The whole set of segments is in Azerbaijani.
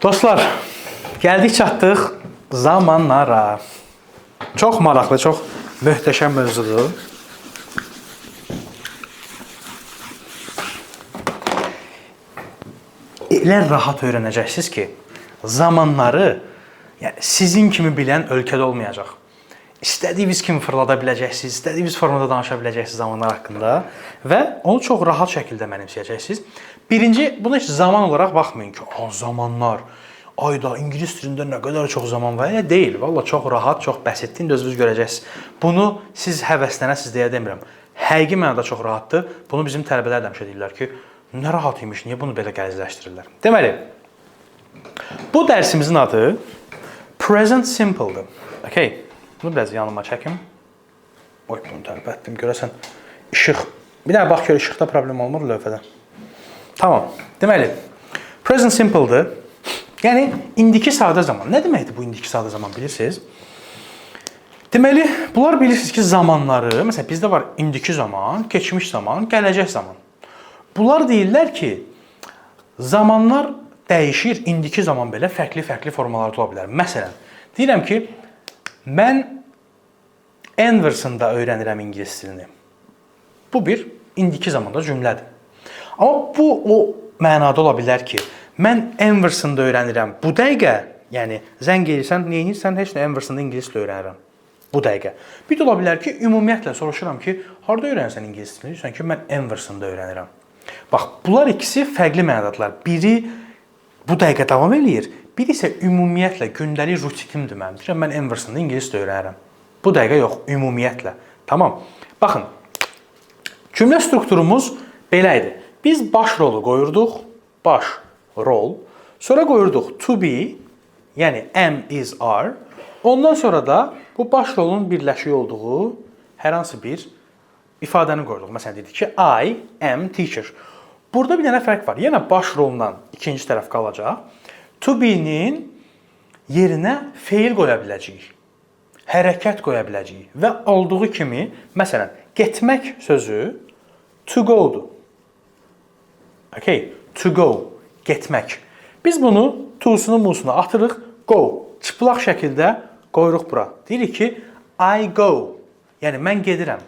Dostlar, gəldik çatdıq zamanlara. Çox maraqlı, çox möhtəşəm mövzudur. Elə rahat öyrənəcəksiniz ki, zamanları sizin kimi bilən ölkədə olmayacaq. İstədiyiniz kimi fırlada biləcəksiniz, istədiyiniz formada danışa biləcəksiniz zamanlar haqqında və onu çox rahat şəkildə mənimsəyəcəksiniz. Birinci, buna heç zaman olaraq baxmayın ki, zamanlar, ayda ingilis dilində nə qədər çox zaman var. Elə deyil. Valla çox rahat, çox bəsitdir, özünüz görəcəksiniz. Bunu siz həvəslənəsiniz deyə demirəm. Həqiqi mənada çox rahatdır. Bunu bizim tələbələr də həmişə deyirlər ki, nə rahat imiş, niyə bunu belə qəlizləşdirirlər? Deməli, bu dərsimizin adı Present Simple-dır. Okay. Bunu biraz yanıma çəkim. Oy, bunu tərpə etdim. Görəsən, işıq. Bir daha bax, gör, işıqda problem olmur lövhədə. Tamam. Deməli, Present Simple-dır. Yəni, indiki sadə zaman. Nə deməkdir bu indiki sadə zaman, bilirsiniz? Deməli, bunlar bilirsiniz ki, zamanları, məsələn, bizdə var indiki zaman, keçmiş zaman, gələcək zaman. Bunlar deyirlər ki, zamanlar dəyişir, indiki zaman belə fərqli formalarda ola bilər. Məsələn, deyirəm ki, mən Anderson'da öyrənirəm ingilis dilini. Bu bir indiki zamanda cümlədir. Amma bu o mənada ola bilər ki, mən Anderson'da öyrənirəm bu dəqiqə, yəni zəng edirsən, nə edirsən, heç nə Anderson'da ingilis dilini öyrənirəm bu dəqiqə. Bir də ola bilər ki, ümumiyyətlə soruşuram ki, harda öyrənirsən ingilis dilini? Deyirsən ki, mən Anderson'da öyrənirəm. Bax, bunlar ikisi fərqli mənadadılar. Biri bu dəqiqə davam eləyir, biri isə ümumiyyətlə gündəlik rutinimdir mənim. Deyirəm, mən Anderson'da ingilis dilini öyrənirəm. Bu dəqiqə yox, ümumiyyətlə. Tamam. Baxın, cümlə strukturumuz belə idi. Biz baş rolu qoyurduq, baş rol. Sonra qoyurduq to be, yəni am, is, are. Ondan sonra da bu baş rolun birləşiyi olduğu hər hansı bir ifadəni qoyurduq. Məsələn, dedik ki, I am teacher. Burada bir dənə fərq var. Yenə baş rolundan ikinci tərəf qalacaq. To be-nin yerinə feil qoya biləcəyik. Hərəkət qoya biləcəyik. Və olduğu kimi, məsələn, getmək sözü to go-dur. Okay, to go, getmək. Biz bunu to'sunu, mu'sunu atırıq, go. Çıplaq şəkildə qoyuruq bura. Deyirik ki, I go, yəni mən gedirəm.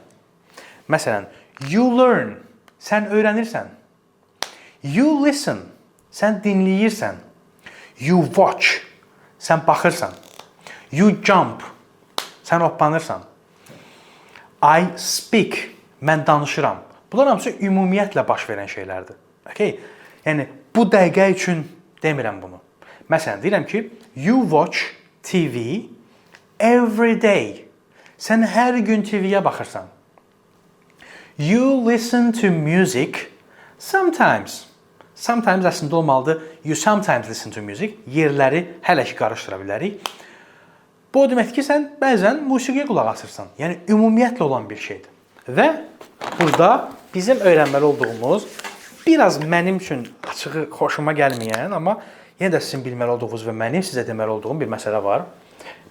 Məsələn, you learn, sən öyrənirsən. You listen, sən dinləyirsən. You watch, sən baxırsan. You jump, sən hoppanırsan. I speak, mən danışıram. Bunlar hamısı ümumiyyətlə baş verən şeylərdir. Okay? Yəni, bu dəqiqə üçün demirəm bunu. Məsələn, deyirəm ki, you watch TV every day. Sən hər gün TV-yə baxırsan. You listen to music sometimes. Sometimes əslində olmalıdır. You sometimes listen to music. Yerləri hələ ki qarışdıra bilərik. Bu o deməkdir ki, sən bəzən musiqiyə qulaq asırsan. Yəni, ümumiyyətlə olan bir şeydir. Və burada bizim öyrənməli olduğumuz, biraz mənim üçün açığı xoşuma gəlməyən, amma yenə də sizin bilməli olduğunuz və mənim sizə deməli olduğum bir məsələ var.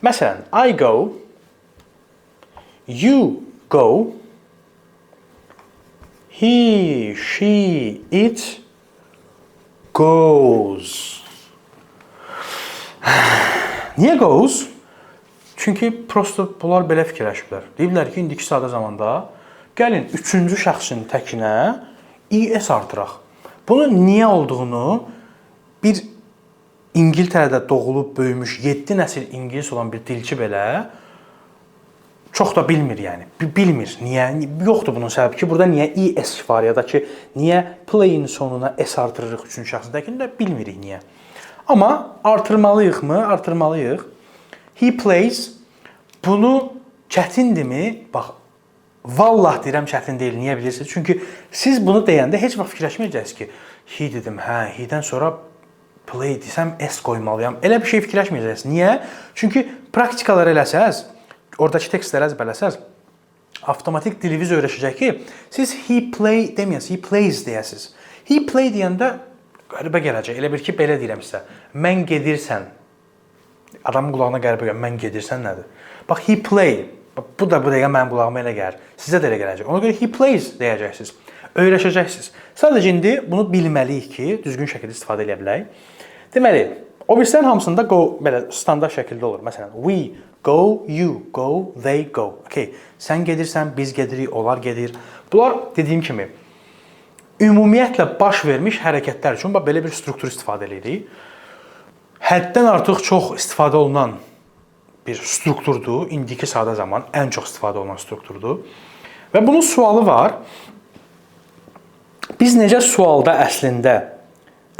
Məsələn, I go, you go, he, she, it goes. Niyə goes? Çünki prosto bunlar belə fikirləşiblər. Deyiblər ki, indiki sadə zamanda gəlin üçüncü şəxsin təkinə es artıraq. Bunun niyə olduğunu bir İngiltərədə doğulub böyümüş 7 nəsil ingilis olan bir dilçi belə çox da bilmir yəni. Bilmir. Niyə? Yoxdur bunun səbəbi ki, burada niyə es var ya da ki, niyə play-in sonuna es artırırıq üçüncü şəxsin təkinə bilmirik niyə. Amma artırmalıyıq mı? Artırmalıyıq. He plays. Bunu çətindirmi? Bax, vallah deyirəm çətin deyil. Niyə bilirsiniz? Çünki siz bunu deyəndə heç vaxt fikirləşməyəcəksiniz ki, he dedim, he'dən sonra play desəm s qoymalıyam. Elə bir şey fikirləşməyəcəksiniz. Niyə? Çünki praktikalar eləsəz, oradakı tekstləri əzbərləsəz, avtomatik diliniz öyrəşəcək ki, siz he play deməyəsiniz, he plays deyəsiniz. He play deyəndə qəribə gələcək. Elə bir ki, belə deyirəm sizə. Mən gedirsən. Adamın qulağına qəribə gəlir. Mən gedirsən nədir? Bax, he play. Bu da bu dəqiqə mənim qulağıma elə gəlir. Sizə də elə gələcək. Ona görə he plays deyəcəksiniz. Öyrəşəcəksiniz. Sadəcə indi bunu bilməliyik ki, düzgün şəkildə istifadə edə bilək. Deməli, O birislərin hamısında go belə standart şəkildə olur. Məsələn, we go, you go, they go. Okay. Sən gedirsən, biz gedirik, onlar gedir. Bunlar dediyim kimi ümumiyyətlə baş vermiş hərəkətlər üçün belə bir struktur istifadə edirik. Həddən artıq çox istifadə olunan bir strukturdur. İndiki sadə zaman ən çox istifadə olunan strukturdur. Və bunun sualı var. Biz necə sualda əslində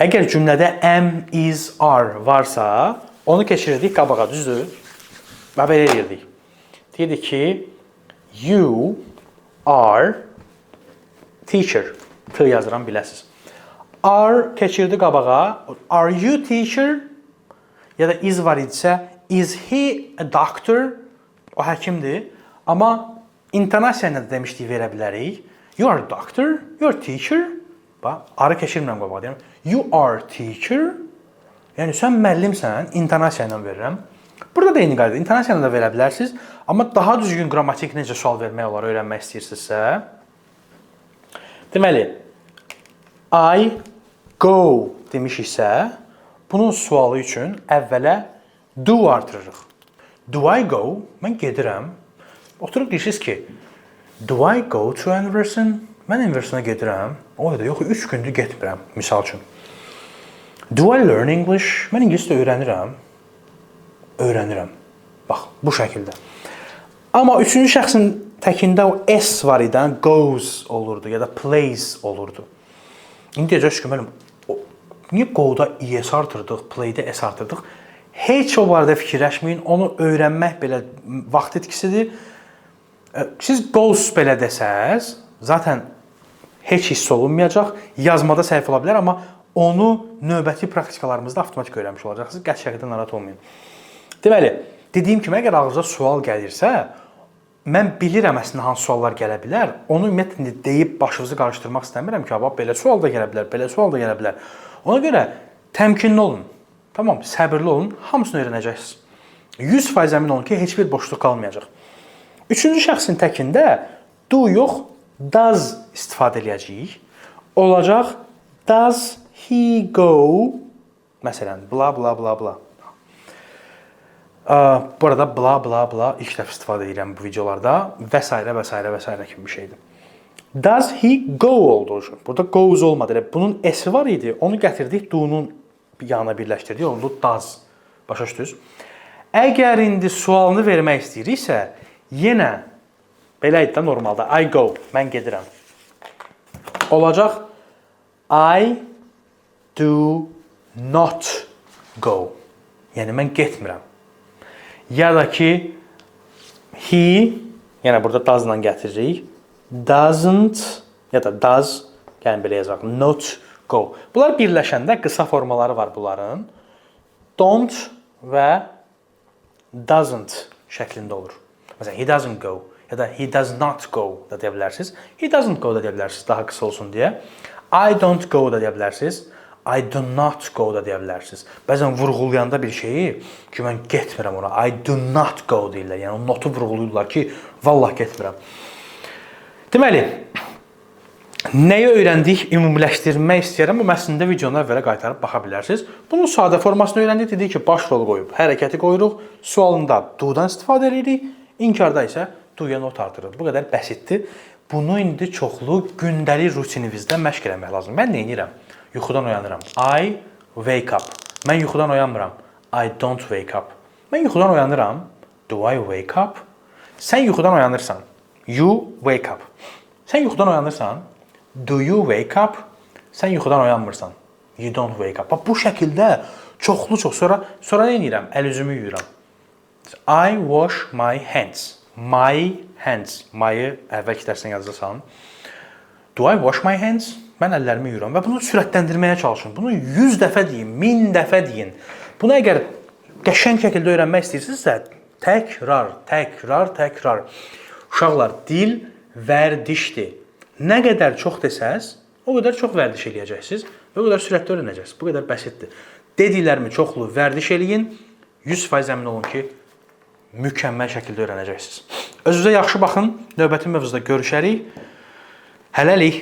əgər cümlədə am, is, are varsa, onu keçirirdik qabağa, düzdür? Və belə edirdik. Deyirdik ki, you are teacher. T yazıram, biləsiniz. Are keçirdi qabağa. Are you teacher? Ya da is var idisə, is he a doctor? O həkimdir. Amma intonasiya ilə də demişdik verə bilərik. You are a doctor, you are a teacher. Bax, arı keçirmirəm qabağa deyirəm. You are teacher. Yəni sən müəllimsən, intonasiya ilə verirəm. Burada da eyni qayda, intonasiya ilə də verə bilərsiniz. Amma daha düzgün qrammatik necə sual vermək olar öyrənmək istəyirsinizsə. Deməli, I go demişiksə, bunun sualı üçün əvvələ do artırırıq. Do I go? Mən gedirəm. Oturub deyirsiniz ki, do I go to Anderson? Mən Andersona gedirəm. O da yox, 3 gündür getmirəm, misal üçün. Do I learn English? Mən ingilis də öyrənirəm. Öyrənirəm. Bax, bu şəkildə. Amma üçüncü şəxsin təkində o s var idi, goes olurdu ya da plays olurdu. İndi deyəcəksiniz ki, müəllim, niyə go-da es artırdıq, play-də s artırdıq? Heç o barədə fikirləşməyin, onu öyrənmək belə vaxt itkisidir. Siz goes belə desəz, zaten heç hiss olunmayacaq, yazmada səhv ola bilər, amma onu növbəti praktikalarımızda avtomatik öyrənmiş olacaqsınız. Qəti şəkildə narahat olmayın. Deməli, dediyim kimi, əgər ağzınıza sual gəlirsə, mən bilirəm əslində hansı suallar gələ bilər. Onu ümumiyyətlə deyib başınızı qarışdırmaq istəmirəm ki, belə sual da gələ bilər, belə sual da gələ bilər. Ona görə təmkinli olun. Tamam, səbirli olun, hamısını öyrənəcəksiniz. 100% əmin olun ki, heç bir boşluq qalmayacaq. Üçüncü şəxsin təkində do yox, does istifadə edəcəyik. Olacaq does he go? Məsələn, bla bla bla bla. Bu arada bla bla bla ilk dəfə istifadə edirəm bu videolarda və s. və s. və s. kimi bir şeydir. Does he go oldu. Burada goes olmadı. Bunun s var idi. Onu gətirdik do'nun yanına birləşdirdik. Oldu does. Başa düşdünüz? Əgər indi sualını vermək istəyiriksə, yenə belə idi də normalda. I go. Mən gedirəm. Olacaq I do not go. Yəni mən getmirəm. Ya da ki he, yəni burada does-la gətiririk. Doesn't ya da does, yəni belə yazaq, not go. Bunlar birləşəndə qısa formaları var bunların. Don't və doesn't şəklində olur. Məsələn, he doesn't go ya da he does not go da deyə bilərsiniz. He doesn't go da deyə bilərsiniz, daha qısa olsun deyə. I don't go da deyə bilərsiniz. I do not go da deyə bilərsiniz. Bəzən vurğulayanda bir şeyi ki, mən getmirəm ona. I do not go deyirlər. Yəni, o notu vurğulayırlar ki, vallah getmirəm. Deməli, nəyi öyrəndik, ümumiləşdirmək istəyirəm. Bu məsəlində videonu əvvələ qaytarıb baxa bilərsiniz. Bunun sadə formasını öyrəndik. Dedik ki, baş rolu qoyub, hərəkəti qoyuruq. Sualında do-dan istifadə edirik. İnkarda isə do-ya not artırırıq. Bu qədər bəsitdir. Bunu indi çoxlu gündəlik rutinimizdə məşq eləmək lazım. Mən nə edirəm? Yuxudan oyanıram. I wake up. Mən yuxudan oyanmıram. I don't wake up. Mən yuxudan oyanıram. Do I wake up? Sən yuxudan oyanırsan. You wake up. Sən yuxudan oyanırsan. Do you wake up? Sən yuxudan oyanmırsan. You don't wake up. Bu şəkildə çoxlu. Sonra nə edirəm? Əl-üzümü yuyuram. I wash my hands. My hands. My-ı əvvəl kitərsən yazıda salın. Do I wash my hands? Mən əllərimi yuyuram və bunu sürətləndirməyə çalışın. Bunu 100 dəfə deyin, 1000 dəfə deyin. Bunu əgər qəşəng şəkildə öyrənmək istəyirsinizsə, təkrar. Uşaqlar, dil vərdişdir. Nə qədər çox desəz, o qədər çox vərdiş eləyəcəksiniz və o qədər sürətli öyrənəcəksiniz. Bu qədər bəsitdir. Dediklərimi çoxlu vərdiş eləyin, 100% əmin olun ki, mükəmməl şəkildə öyrənəcəksiniz. Özünüzə yaxşı baxın, növbəti mövzuda görüşərik. Hələlik.